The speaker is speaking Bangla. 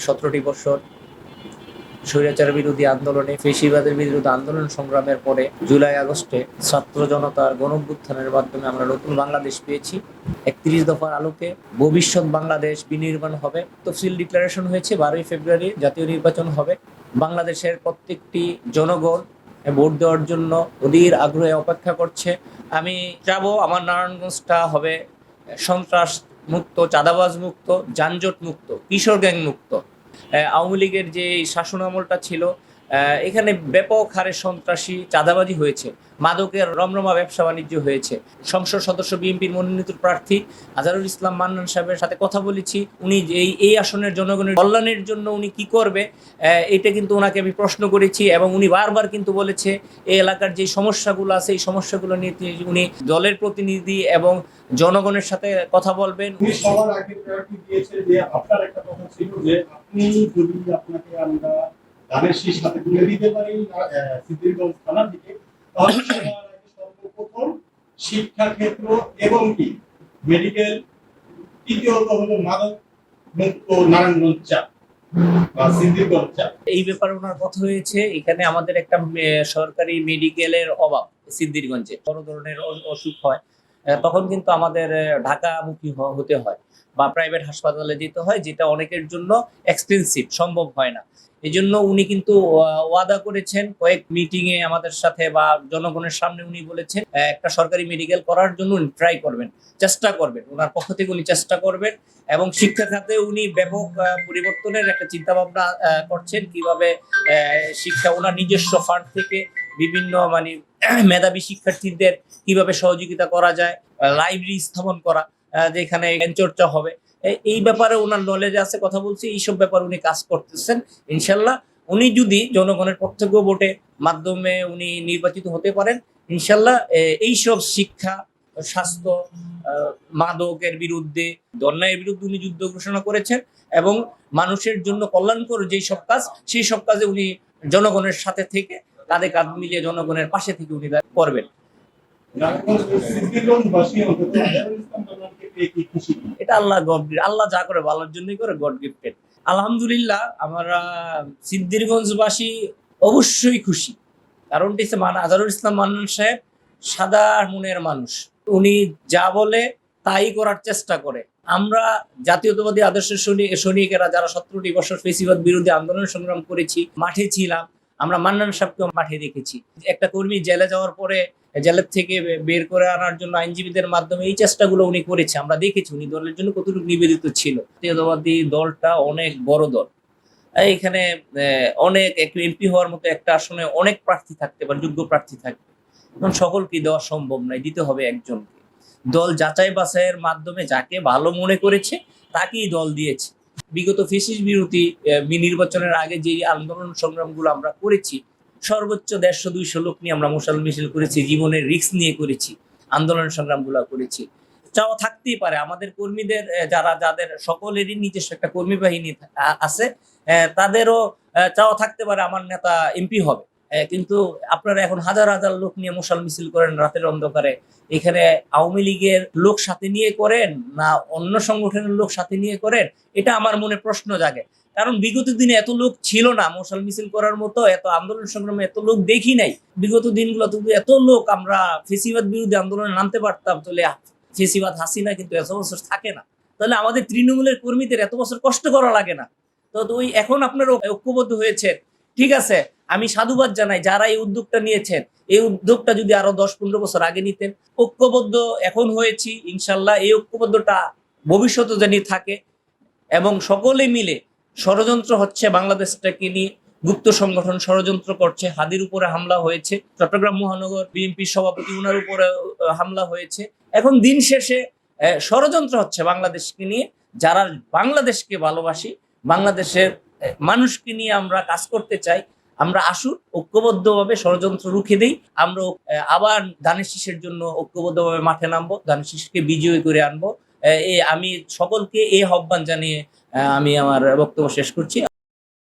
17টি বছর স্বৈরাচার বিরোধী আন্দোলনে, ফ্যাসিবাদের বিরুদ্ধে আন্দোলন সংগ্রামের পরে জুলাই আগস্টে ছাত্র জনতার গণঅভ্যুত্থানের মাধ্যমে আমরা নতুন বাংলাদেশ পেয়েছি। ৩১ দফার আলোকে ভবিষ্যৎ বাংলাদেশ বিনির্মাণ হবে। তফসিল ডিক্লারেশন হয়েছে, 12ই ফেব্রুয়ারি জাতীয় নির্বাচন হবে। বাংলাদেশের প্রত্যেকটি জনগণ ভোট দেওয়ার জন্য অধীর আগ্রহে অপেক্ষা করছে। আমি চাবো আমার নারায়ণগঞ্জটা হবে সন্ত্রাস মুক্ত, চাঁদাবাজ মুক্ত, যানজট মুক্ত, কিশোর গ্যাং মুক্ত। আওয়ামী লীগের যে শাসন আমলটা ছিল, এখানে ব্যাপক হারে সন্ত্রাসী চাঁদাবাজি হয়েছে, মাদকের রমরমা ব্যবসা বাণিজ্য হয়েছে। সংসদ সদস্য বিএনপির মনোনীত প্রার্থী আজহারুল ইসলাম মান্নান সাহেবের সাথে কথা বলেছি। উনি এই আসনের জনগণের কল্যাণের জন্য উনি কি করবে, এটা কিন্তু ওনাকে আমি প্রশ্ন করেছি এবং উনি বারবার কিন্তু বলেছে এই এলাকার যে সমস্যাগুলো আছে এই সমস্যাগুলো নিয়ে উনি দলের প্রতিনিধি এবং জনগণের সাথে কথা বলবেন। উনি সবার আগে প্রায়োরিটি দিয়েছে যে আপনার একটা কথা ছিল যে আপনি যদি আপনাকে আমরা ধানের শীষ হাতে তুলে দিতে পারি সিদ্ধিরগঞ্জ থানা থেকে, তাহলে সবার আগে সর্বপ্রথম শিক্ষা ক্ষেত্র এবং কি মেডিকেল, তৃতীয়ত হলো মাদক মুক্ত নারায়ণগঞ্জ চা বা সিদ্ধিরগঞ্জ চা। এই ব্যাপারে ওনার কথা হয়েছে। এখানে আমাদের একটা সরকারি মেডিকেলের অভাব সিদ্ধিরগঞ্জে। বড় ধরনের অসুখ হয় তখন কিন্তু আমাদের ঢাকামুখী হতে হয় বা প্রাইভেট হাসপাতালে যেতে হয়, যেটা অনেকের জন্য এক্সপেন্সিভ, সম্ভব হয় না। এই জন্য উনি কিন্তু ওয়াদা করেছেন কয়েক মিটিং এ আমাদের সাথে বা জনগণের সামনে উনি বলেছেন একটা সরকারি মেডিকেল করার জন্য উনি ট্রাই করবেন, চেষ্টা করবেন, ওনার পক্ষ থেকে উনি চেষ্টা করবেন। এবং শিক্ষা খাতে উনি ব্যাপক পরিবর্তনের একটা চিন্তা ভাবনা করছেন, কিভাবে শিক্ষা ওনার নিজস্ব ফান্ড থেকে বিভিন্ন মানে মেধাবী শিক্ষার্থীদের কিভাবে সহযোগিতা করা যায়, লাইব্রেরি স্থাপন করা, যেখানে জ্ঞান চর্চা হবে। এই ব্যাপারে ওনার নলেজ আছে, কথা বলছি, এইসব ব্যাপারে উনি কাজ করতেছেন। ইনশাল্লাহ উনি যদি জনগণের প্রত্যক্ষ ভোটে মাধ্যমে উনি নির্বাচিত হতে পারেন, ইনশাল্লাহ এইসব শিক্ষা, স্বাস্থ্য, মাদকের বিরুদ্ধে, অন্যায়ের বিরুদ্ধে উনি যুদ্ধ ঘোষণা করেছেন এবং মানুষের জন্য কল্যাণকর যেই সব কাজ, সেই সব কাজে উনি জনগণের সাথে থেকে কাঁধে কাঁধ মিলিয়ে জনগণের পাশে থেকে উনি করবেন। এটা আল্লাহ যা করে ভালোর জন্যই করে, গড গিফটেড। আলহামদুলিল্লাহ আমরা সিদ্ধিরগঞ্জবাসী অবশ্যই খুশি। কারণটি হচ্ছে আজহারুল ইসলাম মান্নান সাহেব সাদা মনের মানুষ, উনি যা বলে তাই করার চেষ্টা করে। আমরা জাতীয়তাবাদী আদর্শের সৈনিকেরা যারা 17টি বছর ফ্যাসিবাদ বিরোধী আন্দোলন সংগ্রাম করেছি, মাঠে ছিলাম, আমরা মান্নান সাহেবকেও মাঠে দেখেছি। একটা কর্মী জেলে যাওয়ার পরে জেলের থেকে বের করে আনার জন্য আইনজীবীদের মাধ্যমে এই চেষ্টাগুলো উনি করেছে, আমরা দেখেছি উনি দলের জন্য কতটুকু নিবেদিত ছিল। জাতীয়তাবাদী দলটা অনেক বড় দল, এখানে অনেক একটু এমপি হওয়ার মতো একটা আসনে অনেক প্রার্থী থাকতে পারে, যোগ্য প্রার্থী থাকবে, কারণ সকলকে দেওয়া সম্ভব নয়, দিতে হবে একজনকে। দল যাচাই বাছাইয়ের মাধ্যমে যাকে ভালো মনে করেছে তাকেই দল দিয়েছে। বিগত ফ্যাসিস্ট বিরোধী নির্বাচনের আগে যে আন্দোলন সংগ্রামগুলো আমরা করেছি, সর্বোচ্চ 150-200 লোক নিয়ে আমরা মশাল মিছিল করেছি, জীবনের রিস্ক নিয়ে করেছি, আন্দোলন সংগ্রামগুলো করেছি। চাওয়া থাকতেই পারে আমাদের কর্মীদের, যাদের সকলেরই নিজস্ব একটা কর্মী বাহিনী আছে, তাদেরও চাওয়া থাকতে পারে আমার নেতা এমপি হবে। কিন্তু আপনারা এখন হাজার হাজার লোক নিয়ে মশাল মিছিল করেন রাতের অন্ধকারে, এখানে আওয়ামী লীগের লোক সাথে নিয়ে করেন না অন্য সংগঠনের লোক সাথে নিয়ে করেন, এটা আমার মনে প্রশ্ন জাগে। কারণ বিগত দিনে এত লোক ছিল না মশাল মিছিল করার মতো, এত আন্দোলন সংগ্রামে এত লোক দেখি নাই। বিগত দিনগুলো এত লোক আমরা ফ্যাসিবাদ বিরোধী আন্দোলনে নামতে পারতাম, তাহলে ফ্যাসিবাদ হাসিনা কিন্তু এত বছর থাকে না, তাহলে আমাদের তৃণমূলের কর্মীদের এত বছর কষ্ট করা লাগে না। তো ওই এখন আপনারা ঐক্যবদ্ধ হয়েছে, ঠিক আছে, আমি সাধুবাদ জানাই যারা এই উদ্যোগটা নিয়েছেন। এই উদ্যোগটা যদি আরো 10-15 বছর আগে নিতেন, ঐক্যবদ্ধ এখন হয়েছি, ইনশাল্লাহ এই ঐক্যবদ্ধটা ভবিষ্যতে জানি থাকে। এবং সকলে মিলে ষড়যন্ত্র হচ্ছে বাংলাদেশটাকে নিয়ে, গুপ্ত সংগঠন ষড়যন্ত্র করছে, হাদির উপরে হামলা হয়েছে, চট্টগ্রাম মহানগর বিএনপির সভাপতি উনার উপরে হামলা হয়েছে। এখন দিন শেষে ষড়যন্ত্র হচ্ছে বাংলাদেশকে নিয়ে। যারা বাংলাদেশকে ভালোবাসি, বাংলাদেশের মানুষকে নিয়ে আমরা কাজ করতে চাই, আমরা আসুন ঐক্যবদ্ধভাবে ষড়যন্ত্র রুখে দেই। আমরা আবার ধানের শীষের জন্য ঐক্যবদ্ধভাবে মাঠে নামবো, ধানের শীষকে বিজয়ী করে আনবো। আমি সকলকে এই আহ্বান জানিয়ে আমি আমার বক্তব্য শেষ করছি।